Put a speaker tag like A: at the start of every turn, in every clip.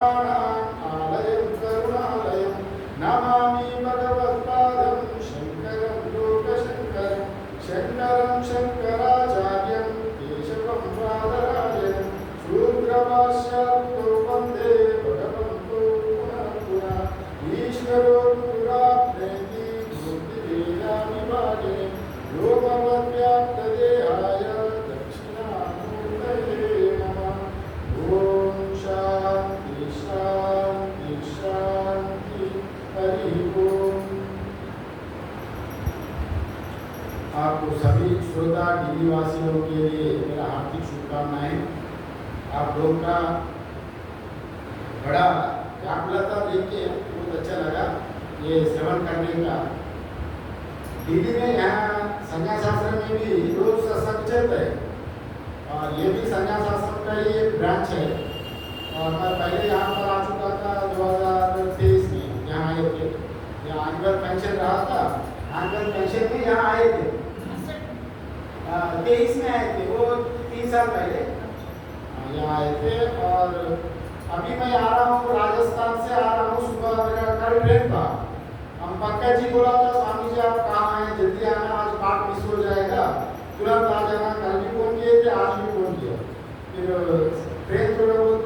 A: आलयं करुणालयं नमामि भगवत्पादं शङ्करं लोकशङ्करं शङ्करं शङ्कराचार्यं केशवं बादरायणं शूद्रभाष्यार्थो वन्दे भगवन्तो पुनः पुनः ईश्वरो गुरुरात्मेति मूर्तिभेदाविभागिने व्योमवद्व्याप्तदेहाय दक्षिणामूर्तये नमः। ॐ शान्ति शान्ति शान्ति हरि ओम। आपको सभी श्रोता टीवी वासियों के लिए मेरा हार्दिक शुभकामनाएं। आप लोगों का बड़ा व्याकुलता देख के बहुत अच्छा लगा ये श्रवण करने का। दिल्ली में यहाँ संन्यास आश्रम में भी रोज सत्संग चलता है और ये भी संन्यास आश्रम का ही एक ब्रांच है। और मैं पहले यहाँ पर आ चुका था 2023 में, यहाँ आए थे। यहाँ एनुअल फंक्शन रहा था, एनुअल फंक्शन में यहाँ आए थे 23 में आए थे, वो 3 साल पहले यहाँ आए थे। और अभी मैं आ रहा हूँ, राजस्थान से आ रहा हूँ। सुबह मेरा कल ट्रेन था। हम पंकज जी बोला था, स्वामी जी आप कहाँ हैं, जल्दी आना, आज पाठ मिस हो जाएगा, तुरंत आ जाना। कल भी फोन किए थे, आज भी फोन किया। फिर ट्रेन थोड़ा बहुत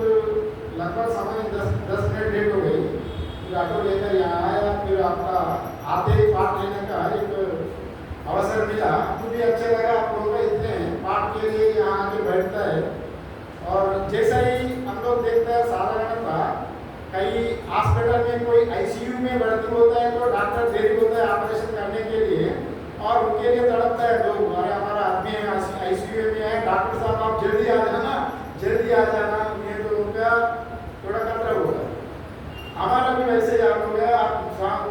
A: लगभग समय 10 मिनट लेट हो गई। फिर ऑटो लेकर यहाँ आया। फिर आपका आते ही पाठ लेने का एक अवसर मिला, तो भी अच्छा लगा। आप लोग इतने पाठ के लिए यहाँ आके बैठता है। और जैसा ही हम लोग देखते हैं साधारणतः कई हॉस्पिटल में कोई आईसीयू में भर्ती होता है तो डॉक्टर देरी होता है ऑपरेशन करने के लिए और उनके लिए तड़पता है लोग, अरे हमारा आदमी है आईसीयू में है, डॉक्टर साहब आप जल्दी आ जाना, जल्दी आ जाना। ये तो उनका थोड़ा खतरा होगा। हमारा भी वैसे ही आप हो गया। आप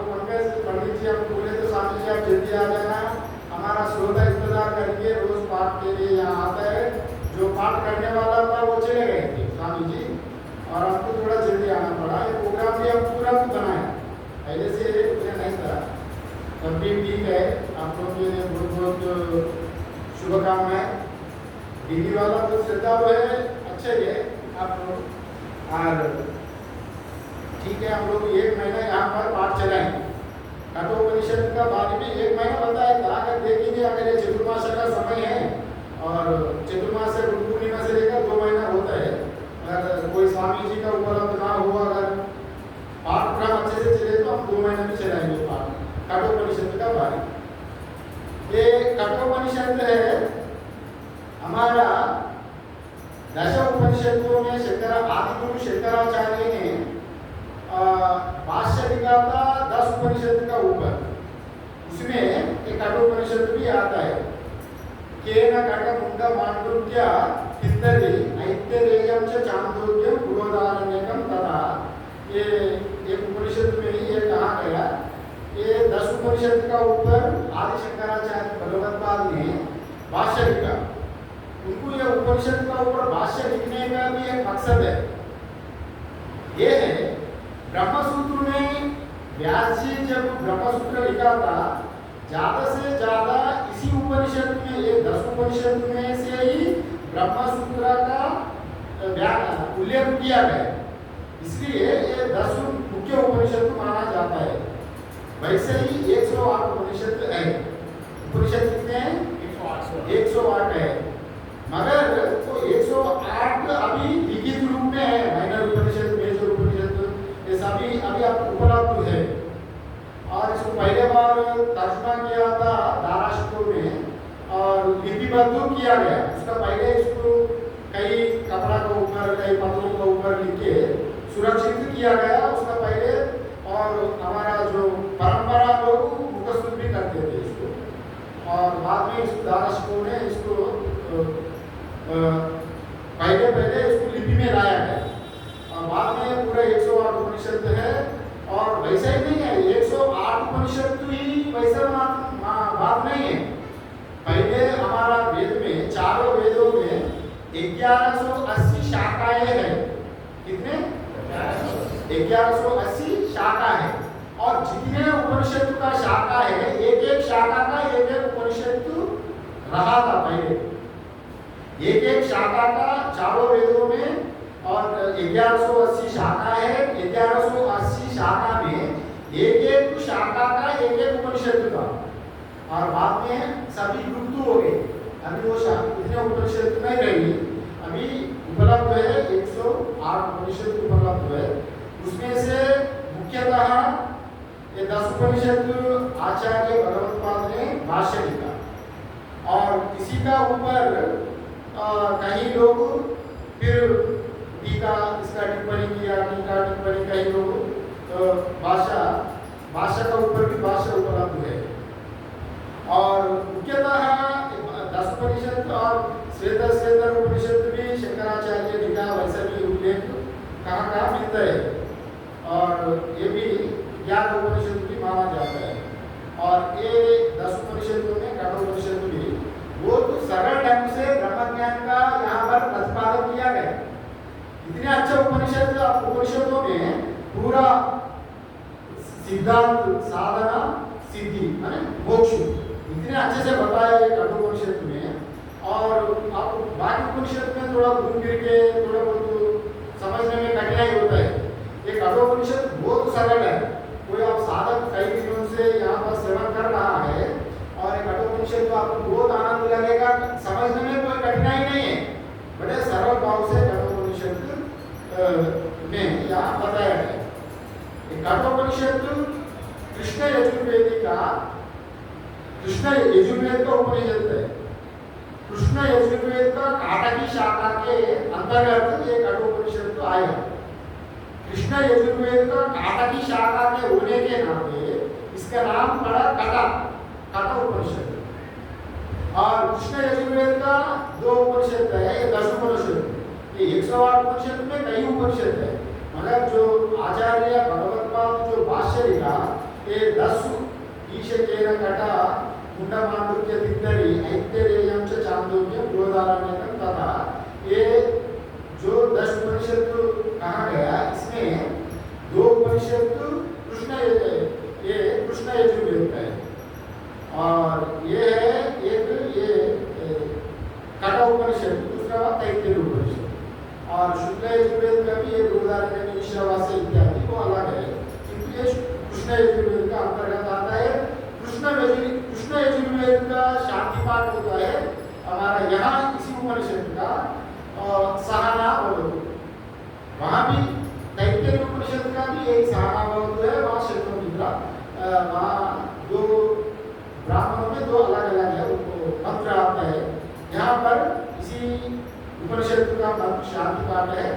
A: पंकज पंडित जी हम बोले तो स्वामी जी आप जल्दी आ जाना, हमारा श्रोता इंतजार करके रोज पाठ के लिए यहाँ आता है। जो पाठ करने वाला था वो चले गए थे स्वामी जी, और हमको थोड़ा जल्दी आना पड़ा। ये प्रोग्राम भी हम पूरा बनाए, पहले से मुझे नहीं था, तब भी ठीक है। आप लोगों के लिए बहुत बहुत शुभकामनाएं। दिल्ली वाला तो श्रद्धा है, अच्छे है आप लोग। और ठीक है, हम लोग 1 महीना यहाँ पर पाठ चलाएंगे। कठोपनिषद का बारे में 1 महीना बताया था। अगर देखेंगे, अगर ये चतुर्मास का समय है और चतुर्मास से गुरु पूर्णिमा से लेकर 2 महीना होता है। अगर कोई स्वामी जी का उपलब्ध ना हुआ, अगर पाठक्रम अच्छे से चले तो हम 2 महीने में चलाएंगे पाठ कठोपनिषद का बारे। ये कठोपनिषद है हमारा दश उपनिषदों में आदिगुरु शंकराचार्य ने भाष्य लिखा था 10 उपनिषद का ऊपर। उसमें एक कठोपनिषद भी आता है। केन कटमुंड मांडुक्य पितरि ऐतरेयं च चांदोग्यं गुरोदारण्यकं तथा। ये एक उपनिषद में ही ये कहा गया। ये 10 उपनिषद का ऊपर आदि शंकराचार्य भगवत्पाद ने भाष्य लिखा। उनको ये उपनिषद का ऊपर भाष्य लिखने का भी एक मकसद है। ये है ब्रह्मसूत्र में व्यास जी जब ब्रह्मसूत्र लिखा था, ज्यादा से ज्यादा इसी उपनिषद में, ये 10 उपनिषद में से ही ब्रह्मसूत्र का उल्लेख किया गया। इसलिए ये 10 मुख्य उपनिषद माना जाता है। वैसे ही 108 उपनिषद है। उपनिषद कितने हैं? 108 है। मगर तो 108 अभी लिखित रूप में है। माइनर उपनिषद, मेजर उपनिषद, ये सभी अभी आपको उपलब्ध है। और इसको पहले बार तर्जुमा किया था दाराशिकों में और लिपिबद्ध किया गया। उसका पहले इसको कई कपड़ा के ऊपर, कई पत्रों के ऊपर लिख के सुरक्षित किया गया उसका पहले। और हमारा जो परंपरा लोग मुखस्तुत भी करते थे इसको, और बाद में इसको दाराशिकों ने इसको पहले इसको लिपि में लाया है। और बाद में पूरा 108 उपनिषद है। और वैसा ही नहीं है, 108 उपनिषद ही वैसा बात नहीं है। पहले हमारा वेद में, चारों वेदों में 1180 शाखाएं हैं। कितने? 1180 शाखा है। और जितने उपनिषद का शाखा है, एक शाखा का एक उपनिषद रहा था पहले। एक शाखा का चारों वेदों में और 1180 शाखा है। 1180 शाखा में एक एक शाखा का एक एक उपनिषद का, और बाद में सभी लुप्त हो गए। अभी वो इतने उपनिषद नहीं रही, अभी उपलब्ध है 108 उपनिषद उपलब्ध है। उसमें से मुख्यतः ये 10 उपनिषद आचार्य भगवत्पाद ने भाष्य लिखा, और किसी का ऊपर कहीं लोग फिर टीका इसका टिप्पणी किया, टीका टिप्पणी कहीं लोग, तो भाषा का ऊपर भी भाष्य उपलब्ध है। और मुख्यतः 10 उपनिषद और श्वेतर उपनिषद भी शंकराचार्य लिखा, वैसे भी उल्लेख कहाँ मिलता है, और ये भी ज्ञान उपनिषद भी माना जाता है। और ये 10 उपनिषदों में कठोपनिषद भी वो तो सरल ढंग से ब्रह्म ज्ञान का यहाँ पर प्रतिपादन किया गया। इतने अच्छे उपनिषदों में पूरा सिद्धांत, साधना, सिद्धि माने मोक्ष इतने अच्छे से बताया है कठोपनिषद में। और आप बाकी उपनिषद में थोड़ा घूम फिर के थोड़ा बहुत समझने में कठिनाई होता है। ये कठोपनिषद बहुत सरल है, कोई आप साधक कई दिनों से यहाँ पर सेवन कर रहा है और एक कठोपनिषद को आपको बहुत आनंद लगेगा, समझने में कोई कठिनाई नहीं है, बड़े सरल भाव से कठोपनिषद में यहाँ बताया है। कठोपनिषद कृष्ण यजुर्वेद का उपनिषद है। कृष्ण यजुर्वेद का काटकी शाखा के अंतर्गत ये कठोपनिषद तो आया। कृष्ण यजुर्वेद का काटकी शाखा के होने के नाते इसका नाम पड़ा कटा उपनिषद। और कृष्ण यजुर्वेद का 2 उपनिषद है, ये 10 उपनिषद, ये 108 उपनिषद में कई उपनिषद है, मगर जो आचार्य भगवत्पाद जो भाष्य लिखा ये 10 ईशकेन कटा मुंडमांडुक्य तित्तरी ऐत्तरेयं च चांदोग्यं बृहदारण्यकं तथा, ये जो 10 उपनिषद कहा गया इसमें 2 उपनिषद कृष्ण यजुर्वेद है, और ये है एक ये कटा उपनिषद, दूसरा तैत्तिरीय उपनिषद। और शुक्ल यजुर्वेद का भी ये बृहदारण्यक ईशावास्य इत्यादि वो अलग है, किंतु ये कृष्ण यजुर्वेद का अंतर्गत आता है। कृष्ण यजुर्वेद का शांति पाठ होता है हमारा यहाँ इसी उपनिषद का सहना भवतु, वहाँ भी तैत्तिरीय उपनिषद का भी एक सहना भवतु है, वहाँ शत्रुमित्रा, वहाँ 2 ब्राह्मणों में 2 अलग अलग है उनको मंत्र आता है। यहाँ पर इसी उपनिषद का मंत्र शांति पाठ है,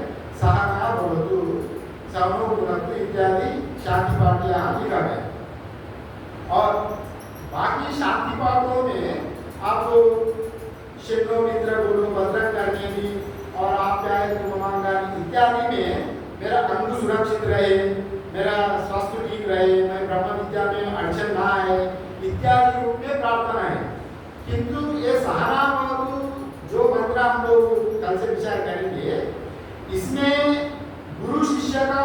A: सहना भवतु सवनो भुनक्तु इत्यादि शांति पाठ यहाँ लिखा है। और बाकी शांति पाठों में आप शिवनो मित्र गुरु भद्रं कर्णेति और आप चाहे तो ममांगानि इत्यादि में मेरा अंग सुरक्षित रहे, मेरा स्वास्थ्य ठीक रहे, मैं ब्रह्म विद्या में अड़चन ना आए इत्यादि रूप में प्रार्थना है। किंतु ये सहना भवतु जो मंत्र हम लोग कल से विचार करेंगे, इसमें गुरु शिष्य का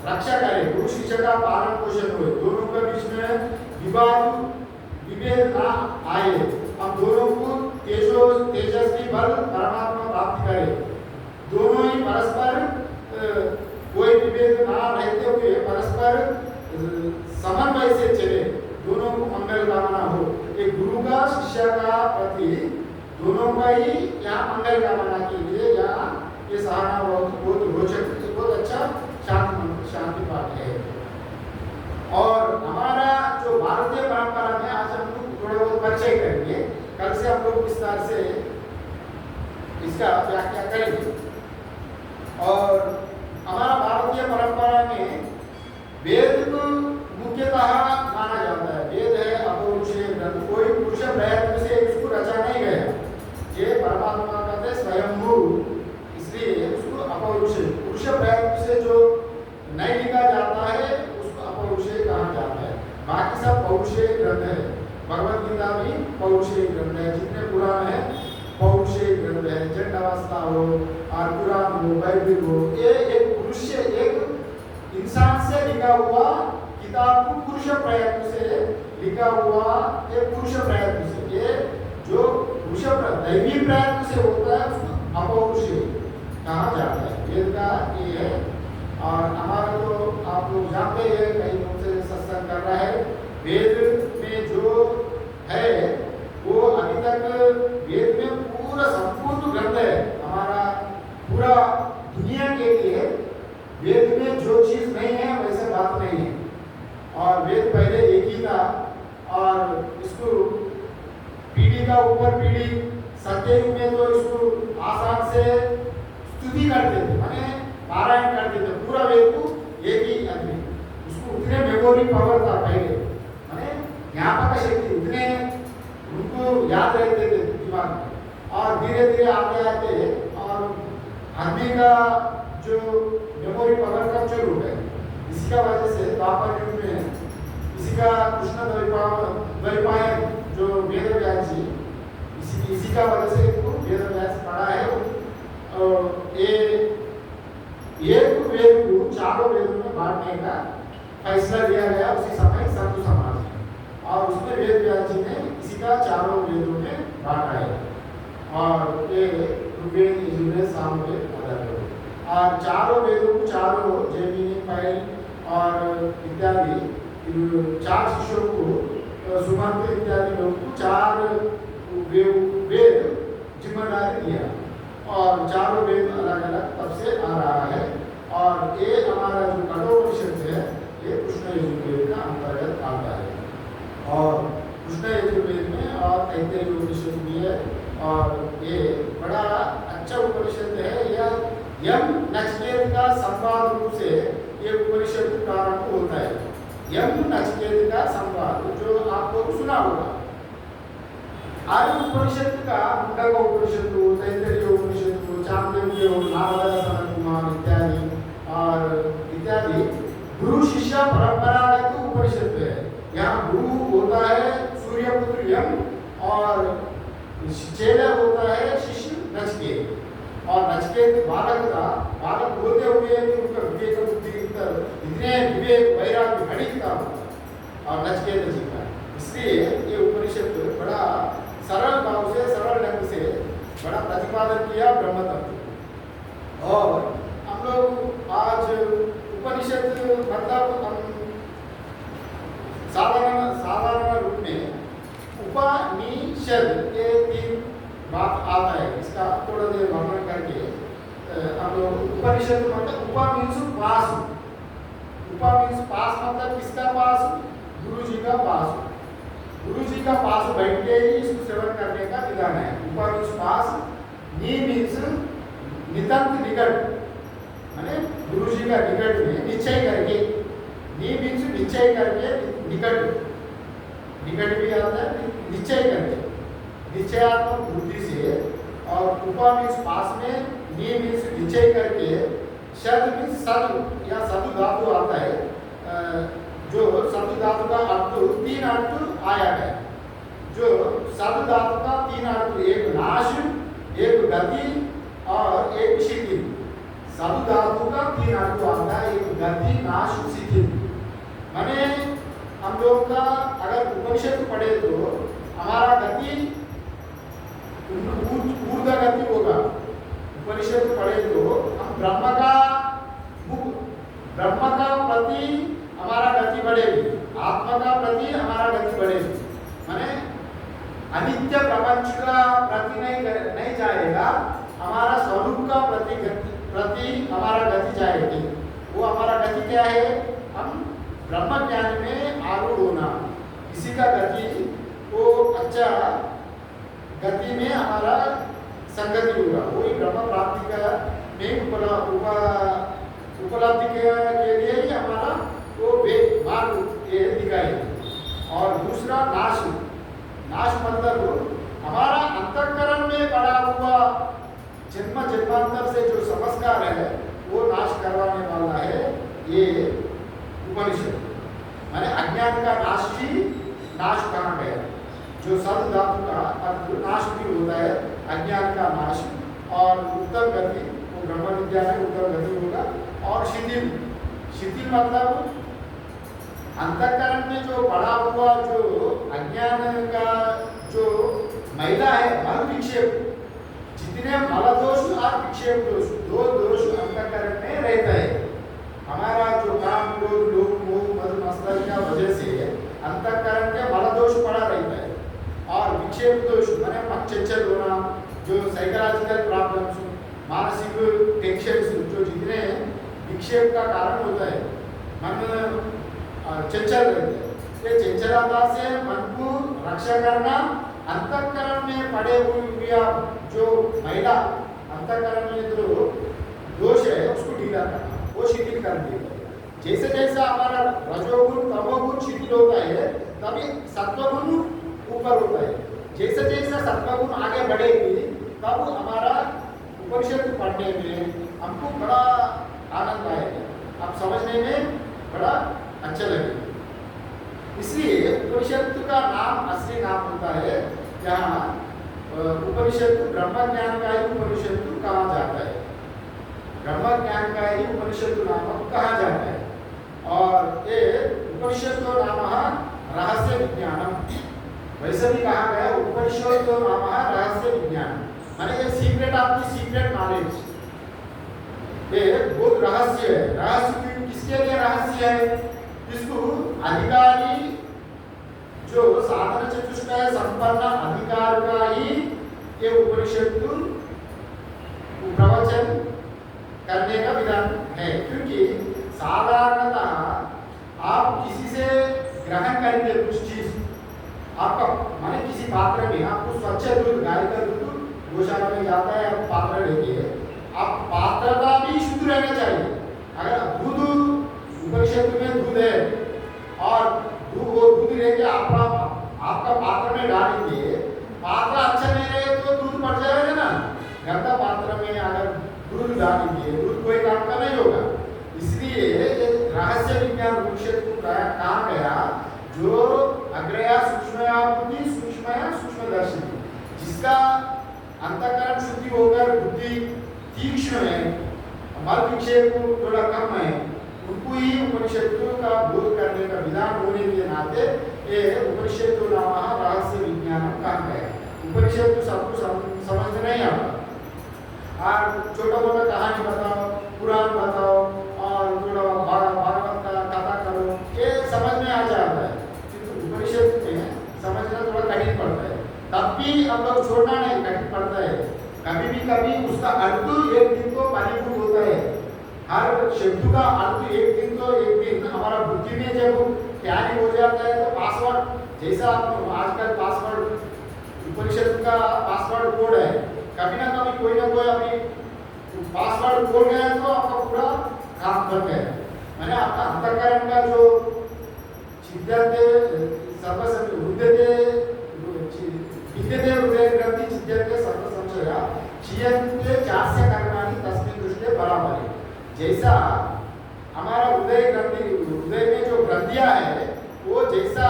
A: रक्षा करे, गुरु शिष्य का पालन पोषण हो, दोनों के बीच में विभेद ना आए, हम दोनों को तेजस्वी बल परमात्मा प्राप्त करे, दोनों ही परस्पर कोई विभेद ना रहते हुए परस्पर समन्वय से चले, दोनों को मंगल कामना हो। एक गुरु का शिष्य का प्रति दोनों का ही यहाँ मंगल कामना के लिए यहाँ ये सहारा बहुत रोचक, बहुत अच्छा शांति पाठ है। और हमारा जो भारतीय परंपरा में आज हम लोग थोड़ा बहुत परिचय करेंगे, कल से हम लोग विस्तार से इसका व्याख्या करेंगे। और हमारा भारतीय परंपरा में वेद को मुख्यतः माना जाता है। वेद है अपौरुषेय ग्रंथ, कोई पुरुष प्रयत्न से उसको रचा नहीं गया, ये परमात्मा का स्वयंभू, इसलिए उसको अपौरुषेय, पुरुष प्रयत्न से जो नहीं लिखा जाता है उसको अपौरुषेय कहा जाता है। बाकी सब पौरुषेय ग्रंथ है, भगवद गीता भी पौरुषेय ग्रंथ है, जितने पुराण है पौरुषेय ग्रंथ है, जड़ अवस्था हो और पुराण हो, बाइबल हो, ये एक पुरुष एक इंसान से लिखा हुआ किताब को पुरुष प्रयत्न से लिखा हुआ, ये पुरुष प्रयत्न से, ये जो पुरुष दैवी प्रयत्न से होता है उसको अपौरुषेय, कहा जाता है। वेद का ये है। और हमारा तो आप लोग जानते हैं, कई लोग से सत्संग कर रहा है। वेद में जो है वो अभी तक वेद में पूरा संपूर्ण ग्रंथ है हमारा, पूरा दुनिया के लिए। वेद में जो चीज नहीं है वैसे बात नहीं है। और वेद पहले एक ही था और इसको पीढ़ी का ऊपर पीढ़ी, सत्ययुग में तो इसको आसान से स्तुति करते थे, माने पारायण करते थे पूरा वेद को एक ही आदमी। उसको उतने मेमोरी पावर था पहले, माने ज्ञापक शक्ति उतने उनको याद रहते थे दिमाग में। और धीरे धीरे आते आते और आदमी का जो मेमोरी पावर का चल उठ गया। इसी का वजह से द्वापर युग में इसी का कृष्ण द्वैपायन जो वेद व्यास जी, इसी का वजह से वेद व्यास पढ़ा है। और एक वेद को चारों वेदों में बांटने का फैसला लिया गया उसी समय संत समाज में। और उसमें वेद व्यास जी ने इसी का चारों वेदों में बांटा है। और ये ऋग्वेद, यजुर्वेद, सामवेद, अथर्ववेद। और चारों वेदों को चारों जैमिनी, पैल और इत्यादि 4 शिष्यों को, सुमंत इत्यादि लोगों को 4 वेद जिम्मेदारी दिया। और चारों वेद अलग अलग तब से आ रहा है। और ये हमारा जो कठोपनिषद है ये कृष्ण यजुर्वेद का अंतर्गत आता है। और कृष्ण यजुर्वेद में और तैत्तिरीय उपनिषद भी है। और ये बड़ा अच्छा उपनिषद है। यह यम नचिकेत का संवाद रूप से ये उपनिषद प्रारंभ होता है। यम नचिकेत का संवाद जो आप लोग सुना होगा। आर्य उपनिषद का मुंडक उपनिषद हो, तैत्तिरीय उपनिषद हो, चांद्रज्ञ हो, नारद सनत कुमार इत्यादि गुरु शिष्य परंपरागत उपनिषद है। यहाँ गुरु होता है सूर्यपुत्र यम और चेला होता है शिष्य नचिकेत। और नचिकेत बालक था, बालक बोलते हुए उनका विवेक बुद्धि इतने विवेक वैराग्य घटित था और नचिकेत जी का। इसलिए ये उपनिषद बड़ा सरल भाव से, सरल ढंग से बड़ा प्रतिपादन किया ब्रह्म तत्व। और हम लोग आज उपनिषद मतलब हम साधारण रूप में उपनिषद के 3 बात आता है। इसका थोड़ा देर वर्णन करके हम लोग उपनिषद मतलब उपा मीन्स पास। उपा मीन्स पास मतलब किसका पास? गुरु जी का पास। गुरु जी का पास बैठ के ही इसको सेवन करने का विधान है। उपा मीन्स पास, नी मीन्स नितांत निकट, माने गुरु जी का निकट में निश्चय करके। नी मीन्स निश्चय करके, निकट निकट भी आता है निश्चय करके, निश्चयात्मक बुद्धि से। और उपा मीन्स पास में, नी मीन्स निश्चय करके, शब्द मीन्स सदु या सदु धातु आता है। जो सदु धातु का अर्थ 3 अर्थ आया है। जो सदु धातु का 3 अर्थ, एक नाश, एक गति और एक शिथिल। सदु धातु का 3 अर्थ आता है, एक गति, नाश, शिथिल। माने हम लोग का अगर उपनिषद पढ़े तो हमारा गति ऊर्ध्व गति होगा। उपनिषद पढ़े तो हम ब्रह्म का प्रति हमारा गति बढ़ेगी, आत्मा का प्रति हमारा गति बढ़ेगी। माने अनित्य प्रपंच का प्रति नहीं जाएगा, हमारा स्वरूप का प्रति हमारा गति जाएगी। वो हमारा गति क्या है? हम ब्रह्म ज्ञान में आरूढ़ होना। किसी का गति को अच्छा गति में हमारा संगति होगा, वही ब्रह्म प्राप्ति का में उपलब्धि के लिए ही हमारा वो मार्ग ये दिखाई। और दूसरा नाश। नाश मतलब हमारा अंतःकरण में पड़ा हुआ जन्म जन्मांतर से जो संस्कार है वो नाश करवाने वाला है ये उपनिषद। माने अज्ञान का नाश ही नाश कहा गया। जो सद धातु का अर्थ नाश भी होता है, अज्ञान का नाश। और उत्तम गति वो ब्रह्म विद्या में उत्तम गति होगा। और शिथिल, शिथिल मतलब अंतःकरण में जो पड़ा हुआ जो अज्ञान का जो मैला है, मल विक्षेप, जितने मल दोष और विक्षेप दोष, दो दोष अंतःकरण में रहता है। हमारा जो काम क्रोध लोभ मोह मद मत्सर की वजह से अंतःकरण के मल दोष पड़ा रहता है, और विक्षेप दोष माने मन चंचल होना, जो साइकोलॉजिकल प्रॉब्लम्स, मानसिक टेंशन, जो जितने विक्षेप का कारण होता है, मन चंचल रहता है। ये चंचलता से मन को रक्षा करना, अंतःकरण में पड़े हुए जो महिला अंतःकरण में जो दोष है उसको ढीला करना, वो शिथिल कर देगा। जैसे जैसे हमारा रजोगुण तमोगुण शिथिल होता है, तभी सत्वगुण ऊपर होता है। जैसे जैसे सत्वगुण आगे बढ़ेगी, तब हमारा उपनिषद पढ़ने में हमको बड़ा आनंद आएगा, अब समझने में बड़ा अच्छा लगेगा। इसलिए उपनिषद का नाम असली नाम होता है, जहाँ उपनिषद ब्रह्म ज्ञान का ही उपनिषद कहा जाता है, ब्रह्म ज्ञान का ही उपनिषद नाम कहा जाता है। और ये उपनिषद नाम रहस्य विज्ञानम, वैसे भी कहा गया उपनिषद नाम रहस्य विज्ञान, माने ये secret of the secret knowledge, ये बहुत रहस्य है। रहस्य किसके लिए रहस्य है? इसको अधिकारी जो साधन चतुष्टय संपन्न अधिकार का ही ये उपनिषद प्रवचन करने का विधान है। क्योंकि साधारणतः आप किसी से ग्रहण करेंगे कुछ चीज, आपका माने किसी पात्र में आपको स्वच्छ दूध, गाय का दूध गौशाला में जाता है, आप पात्र लेके, आप पात्रता भी शुद्ध रहना चाहिए। अगर दूध उपनिषद में दूध है और वो दूध लेके आपका पात्र में डालेंगे, पात्र अच्छा नहीं रहे तो दूध पड़ जाएगा ना। गंदा पात्र में अगर दूध डालेंगे, दूध कोई काम का नहीं होगा। इसलिए रहस्य विज्ञान उपनिषद को कहा गया, जो अग्रया सूक्ष्मया बुद्धि सूक्ष्मया सूक्ष्मदर्शिनी, जिसका अंतःकरण शुद्धि होकर बुद्धि तीक्ष्ण है, मल विक्षेप थोड़ा कम है, उनको ही उपनिषदों का बोध करने का विधान होने के नाते ये उपनिषद नाम रहस्य विज्ञान कहा गया। उपनिषद तो सबको समझ नहीं आता, और छोटा मोटा कहानी बताओ, पुराण बताओ और थोड़ा भागवत का कथा करो, ये समझ में आ जाता है, किंतु उपनिषद में समझना थोड़ा कठिन पड़ता है। तब भी हम लोग छोड़ना नहीं, कठिन पड़ता है। कभी उसका अर्थ एक दिन तो परिपूर्ण होता है। हर शब्द का अर्थ एक दिन तो एक दिन हमारा बुद्धि में जब टैली हो जाता है, तो पासवर्ड, जैसा आजकल पासवर्ड उपनिषद का पासवर्ड कोड है, कभी ना कभी कोई ना कोई अभी पासवर्ड खोल गया तो आपका पूरा काम बन गया। मैंने आपका अंतःकरण का जो चिद्यते सर्वसंग हृदयते विद्यते हृदय ग्रंथि चिद्यते सर्वसंशया क्षीयन्ते चास्य कर्माणि तस्मिन् दृष्टे बराबरि। जैसा हमारा हृदय ग्रंथि, हृदय में जो ग्रंथियां है, वो जैसा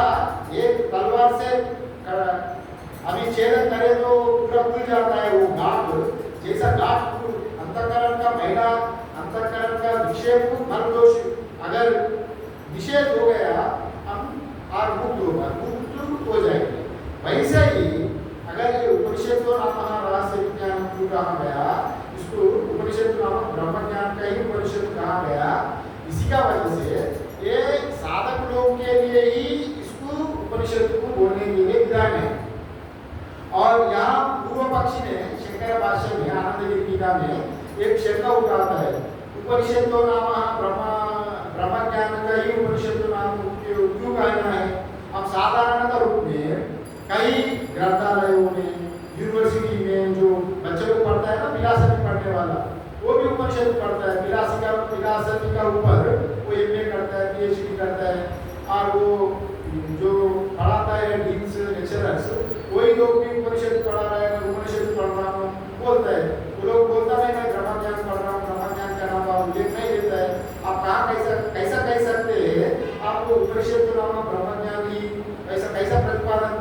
A: एक तलवार से अभी छेदन करे तो पूरा खुल जाता है, वो गांठ, जैसा गांठ अंतःकरण का महिला अंतःकरण का विक्षेप मल दोष अगर विषेद हो गया, हम और मुक्त होगा, मुक्त हो जाएंगे। वैसे ही अगर ये उपनिषद को नाम रहस्य विज्ञान क्यों कहा गया, इसको उपनिषद नाम ब्रह्म ज्ञान का ही उपनिषद कहा गया, इसी का वजह से ये साधक लोगों के लिए ही इसको उपनिषद को बोलने के लिए विधान है। और यहाँ पूर्व पक्षी ने शंकर भाष्य में आनंद टीका में एक शंका उठाता है, उपनिषद तो नाम ब्रह्म ज्ञान का ही उपनिषद नाम क्यों कहना है। हम साधारणतः रूप में कई ग्रंथालयों में, यूनिवर्सिटी में जो बच्चों को पढ़ता है ना, फिलॉसफी पढ़ने वाला, वो भी उपनिषद पढ़ता है। फिलॉसफी का ऊपर वो एमए करता है, पीएचडी करता है, और वो जो पढ़ाता है डीन्स लेक्चरर्स, वही लोग भी उपनिषद पढ़ा रहा है, उपनिषद पढ़ रहा हूँ बोलता है। वो लोग बोलता है मैं ब्रह्म ज्ञान पढ़ रहा हूँ, ब्रह्म ज्ञान का नाम उल्लेख नहीं देता है। आप कहाँ कैसा कह सकते हैं, आप उपनिषद का नाम ब्रह्म ज्ञान ही कैसा प्रतिपादन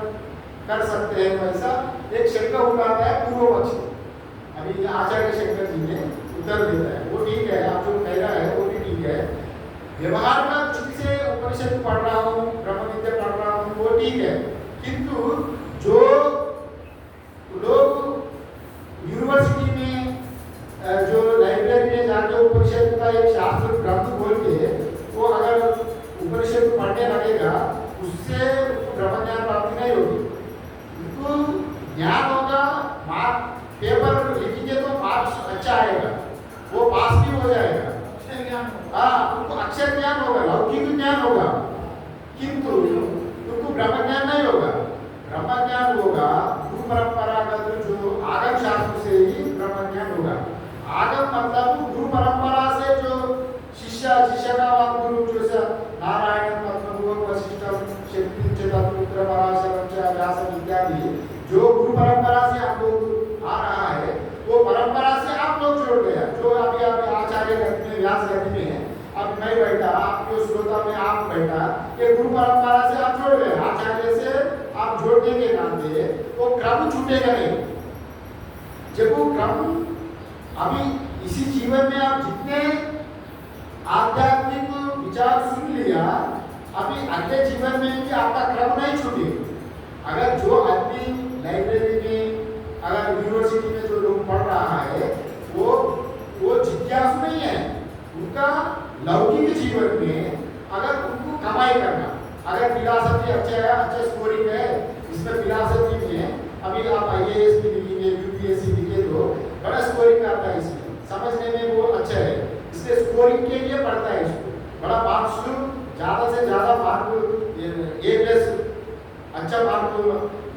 A: कर सकते हैं। वैसा एक शंका उठाता है पूर्व पक्षी। अभी आचार्य शंकर जी ने उत्तर देता है, वो ठीक है, आप जो कह रहा है वो भी ठीक है, व्यवहार का दृष्टि से उपनिषद पढ़ रहा हूँ, ब्रह्म विद्या पढ़ रहा हूँ, वो ठीक है, किंतु जो लोग यूनिवर्सिटी उपनिषद पढ़ने लगेगा उससे ब्रह्म ज्ञान प्राप्ति नहीं होगी। उनको ज्ञान होगा, पेपर लिखेंगे तो मार्क्स अच्छा आएगा, वो पास भी हो जाएगा। हाँ, उनको अक्षर ज्ञान होगा, लौकिक ज्ञान होगा, किंतु उनको ब्रह्म ज्ञान नहीं होगा। ब्रह्म ज्ञान होगा गुरु परंपरागत जो आगम शास्त्र से ही ब्रह्म ज्ञान होगा। आगम मतलब गुरु परंपरा से जो शिष्य का गुरु जैसे नारायण पद्म वशिष्ठ शक्ति चतुर्थ पराशर व्यास इत्यादि जो गुरु परंपरा से हम लोग आ रहा है, वो परंपरा से आप लोग छोड़ गया। जो अभी आप आचार्य गति में व्यास गति में है, अब मैं बैठा, आपके श्रोता में आप बैठा, ये गुरु परंपरा से आप छोड़ गए। आचार्य से आप जोड़ने के नाते वो क्रम छूटेगा नहीं। जब वो क्रम अभी इसी जीवन में आप जितने आध्यात्मिक विचार सुन लिया, अभी अगले जीवन में भी आपका क्रम नहीं छूटे। अगर जो आदमी लाइब्रेरी में, अगर यूनिवर्सिटी में जो लोग पढ़ रहा है, वो जिज्ञासु नहीं है। उनका लौकिक जीवन में अगर उनको कमाई करना, अगर फिलॉसफी अच्छा स्कोरिंग है, इसमें फिलॉसफी में अभी आप IAS भी लिखेंगे, UPSC लिखे तो बड़ा स्कोरिंग आता है, इसमें समझने में वो अच्छा है, इसलिए स्कोरिंग के लिए पढ़ता है। इसको बड़ा मार्क्स, ज़्यादा से ज़्यादा मार्क A+ अच्छा मार्क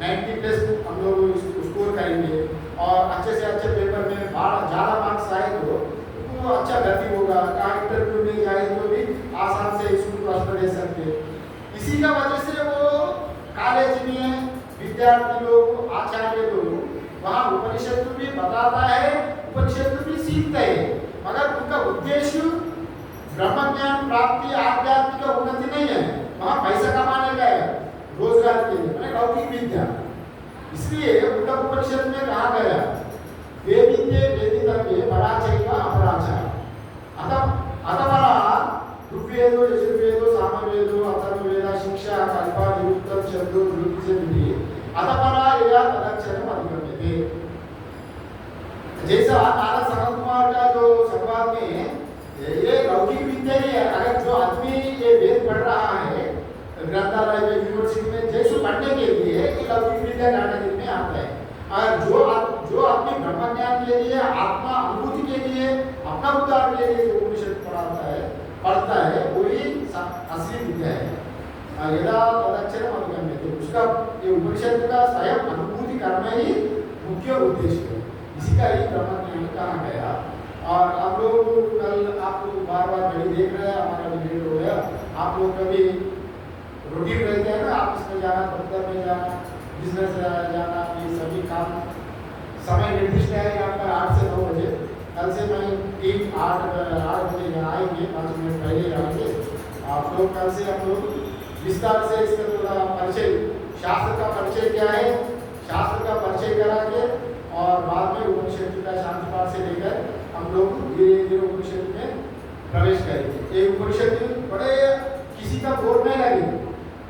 A: 90+ हम लोग स्कोर करेंगे और अच्छे से अच्छे पेपर में ज़्यादा मार्क्स आए तो वो अच्छा गति होगा। कहाँ इंटरव्यू में जाए तो भी आसान से इसको प्रश्न दे सकते। इसी का वजह से वो कॉलेज में विद्यार्थी लोग, आचार्य लोग वहाँ उपनिषद भी बताता है, उपनिषद भी सीखते हैं, मगर उनका उद्देश्य ब्रह्म ज्ञान प्राप्ति, आध्यात्मिक उन्नति नहीं है। वहाँ पैसा कमाने का है, रोजगार के लिए, मैंने लौकिक विद्या। इसलिए उनका उपनिषद में कहा गया वेदिते वेदितव्ये पराचैव अपराचः अथपरा ऋग्वेदो यजुर्वेदो सामवेदो अथर्ववेद शिक्षा कल्पा निरुक्तं शब्दो ज्योतिषविधि अथपरा या तदक्षरम अधिगम्यते। जैसा नारद सनत कुमार का जो संवाद में ये लौकिक विद्या ही है। अगर जो आदमी ये वेद पढ़ रहा है ग्रंथालय में, यूनिवर्सिटी में, जैसे पढ़ने के लिए ये लौकिक विद्या कैटेगरी में आता है। और जो आदमी ब्रह्म ज्ञान के लिए, आत्मा अनुभूति के लिए, अपना उद्धार के लिए जो उपनिषद पढ़ता है वही असली विद्या है। यदा तदक्षरम अधिगम्यते, उसका ये उपनिषद का स्वयं अनुभूति करना ही मुख्य उद्देश्य है। इसी का ही ब्रह्म ज्ञान कहा गया। और आप लोग कल आप लोग बार घड़ी देख रहे हैं, हमारा भी लेट हो गया। आप लोग कभी रूटीन रहते हैं ना, ऑफिस में जाना, दफ्तर में जाना, बिजनेस जाना, ये सभी काम समय निर्दिष्ट है यहाँ पर 8 से 9 बजे। कल से मैं ठीक 8 बजे यहाँ आएंगे, 5 मिनट पहले आएंगे। आप लोग कल से हम लोग विस्तार से इसका थोड़ा परिचय, शास्त्र का परिचय क्या है, शास्त्र का परिचय करा के और बाद में उपनिषद का शांति पाठ से लेकर हम लोग धीरे धीरे उपनिषद में प्रवेश करेंगे। ये उपनिषद बड़े किसी का बोर नहीं लगेगा,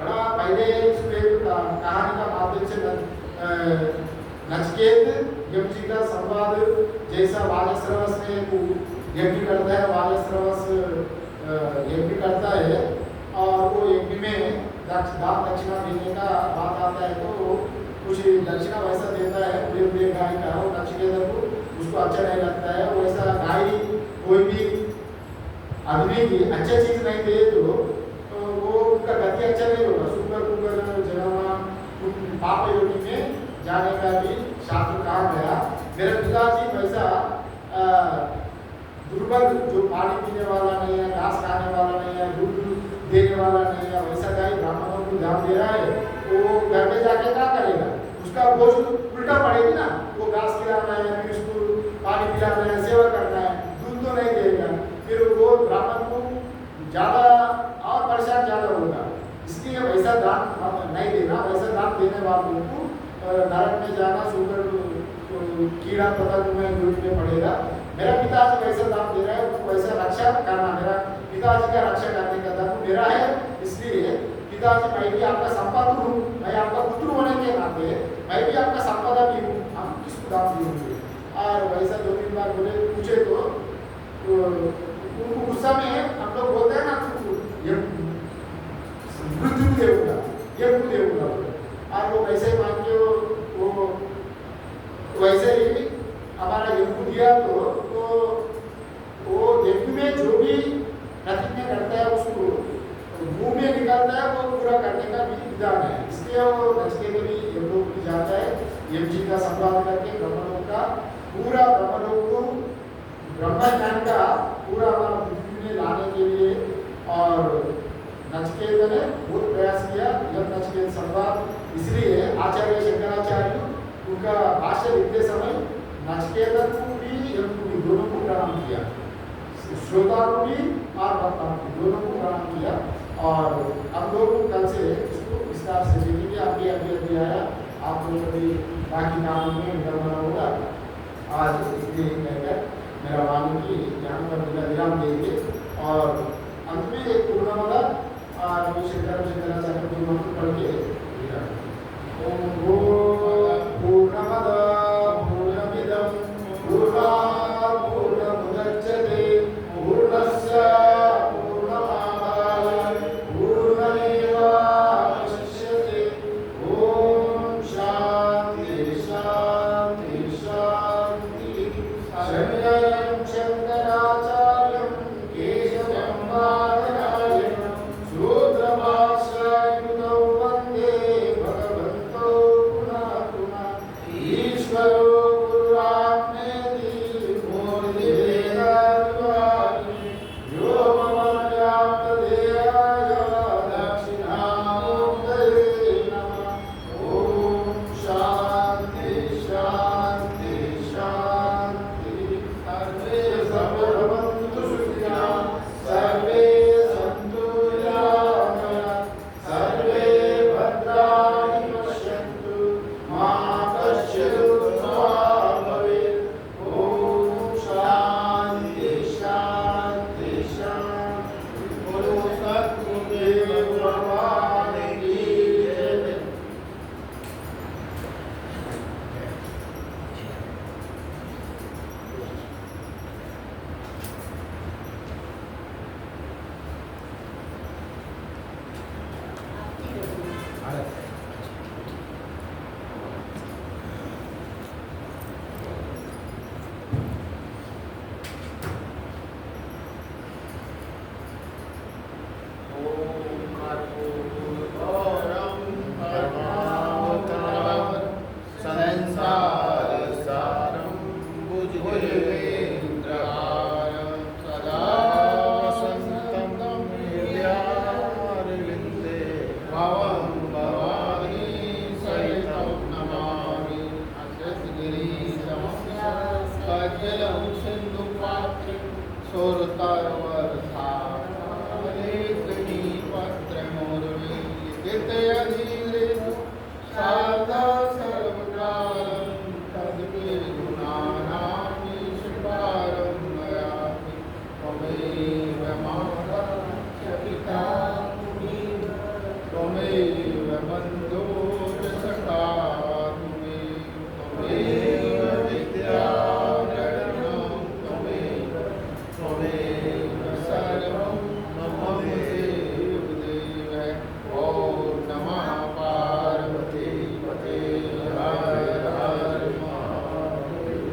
A: बड़ा पहले कहानी का माध्यम से नचिकेत यज्ञ का संवाद जैसा वाजश्रवस में यज्ञ करता है, वाजश्रवस यज्ञ करता है और वो यज्ञ में दान दक्षिणा देने का बात आता है तो कुछ दक्षिणा वैसा देता है पूरे गाय का, वो नचिकेत को उसको अच्छा नहीं लगता है। वैसा गाय कोई भी आदमी की अच्छा चीज़ नहीं दे तो वो उनका गति अच्छा नहीं होगा। सुगर कुगर जन्म पाप योनि में जाने का भी शास्त्र कहा गया। मेरे पिताजी वैसा दुर्बल, जो पानी पीने वाला नहीं है, घास खाने वाला नहीं है, दूध देने वाला नहीं है, वैसा गाय ब्राह्मणों को ध्यान दे रहा है, वो घर में जाके क्या करेगा, उसका बोझ उल्टा पड़ेगी ना। वो घास खिलाना है, फिर उसको पानी पिलाना है, सेवा करना है, दूध तो नहीं देगा, फिर वो ब्राह्मण को ज़्यादा और परेशान ज़्यादा होगा। इसलिए वैसा दान नहीं देना, वैसा दान देने वालों को नरक में जाना, सुगर कीड़ा पतंग में लूटने पड़ेगा। मेरा पिताजी वैसा दान दे रहा है, उसको वैसा रक्षा करना, मेरा पिताजी का रक्षा करने का दान मेरा है। इसलिए पिताजी, मैं भी आपका संपदा हूँ, मैं आपका पुत्र होने के नाते मैं भी आपका संपदा भी हूँ, हम किसको दान दिए। और वैसा 2-3 बार बोले पूछे तो उनको गुस्सा में हम लोग बोलते हैं ना, उद्यान है, इसलिए वो नचिकेता भी यमलोक में जाता है यम जी का संवाद करके ब्रह्मलोक का पूरा ब्रह्मलोक को ब्रह्म ज्ञान का पूरा हमारा पृथ्वी में लाने के लिए। और नचिकेता ने बहुत प्रयास किया यम नचिकेता संवाद, इसलिए आचार्य शंकराचार्य उनका भाष्य लिखते समय नचिकेता को भी यम को भी दोनों को प्रणाम किया, श्रोता को भी और वक्ता को दोनों को प्रणाम किया। और हम लोग कल से इसको विस्तार से देखेंगे। अभी अभी अभी आया, आप लोग कभी बाकी कामों में निकलना होगा। आज इसलिए कहकर मेरा वाणी की यहाँ पर विराम देंगे और अंत में एक पूर्णमदा और शंकराचार्य को मंत्र पढ़ के विराम। ओम पूर्णमद पूर्णमिदं पूर्णात् पूर्णमुदच्यते पूर्णस्य पूर्णमादाय पूर्णमेवावशिष्यते। ओम शांति शांति शांति। शरणं शंकराचार्यं केशवं बादरायणं सूत्रभाष्यकृतौ वन्दे भगवन्तौ पुनः पुनः। ईश्वरो गुरुरात्मेति मूर्तिभेदविभागिने व्योमवद्व्याप्तदेहाय दक्षिणामूर्तये नमः। ओम शांति शांति शांति। सर्वे भवन्तु सुखिनः, सर्वे सन्तु निरामयाः, सर्वे भद्राणि पश्यन्तु मा कश्चित् मा भवेत्। ओम शांति शांति शांति। बोलो सद्गुरुदेव भगवान की जय।
B: संसारसारं भुजगेन्द्रहारं सदा वसन्तं हृदयारविन्दे भवं भवानी सहितं नमामि। अशस्गिरिसमं सिन्धुपात्रं सोरतर्वर्थालेखनीपत्रमोर्मे लिखितयधीरेषु शारदा सर्वकालं तद्मे गुणानां शिवारं नयामि। त्वमेव माता च पिता त्वमेव बन्धो च सखा त्वमेव विद्याधरणं त्वमेव सर्वं मम देवदेव। ॐ नमः पार्वती पते हर हर महादेव।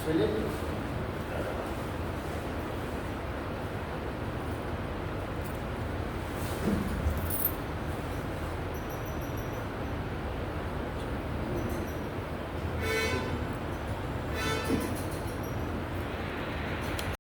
A: चलिए।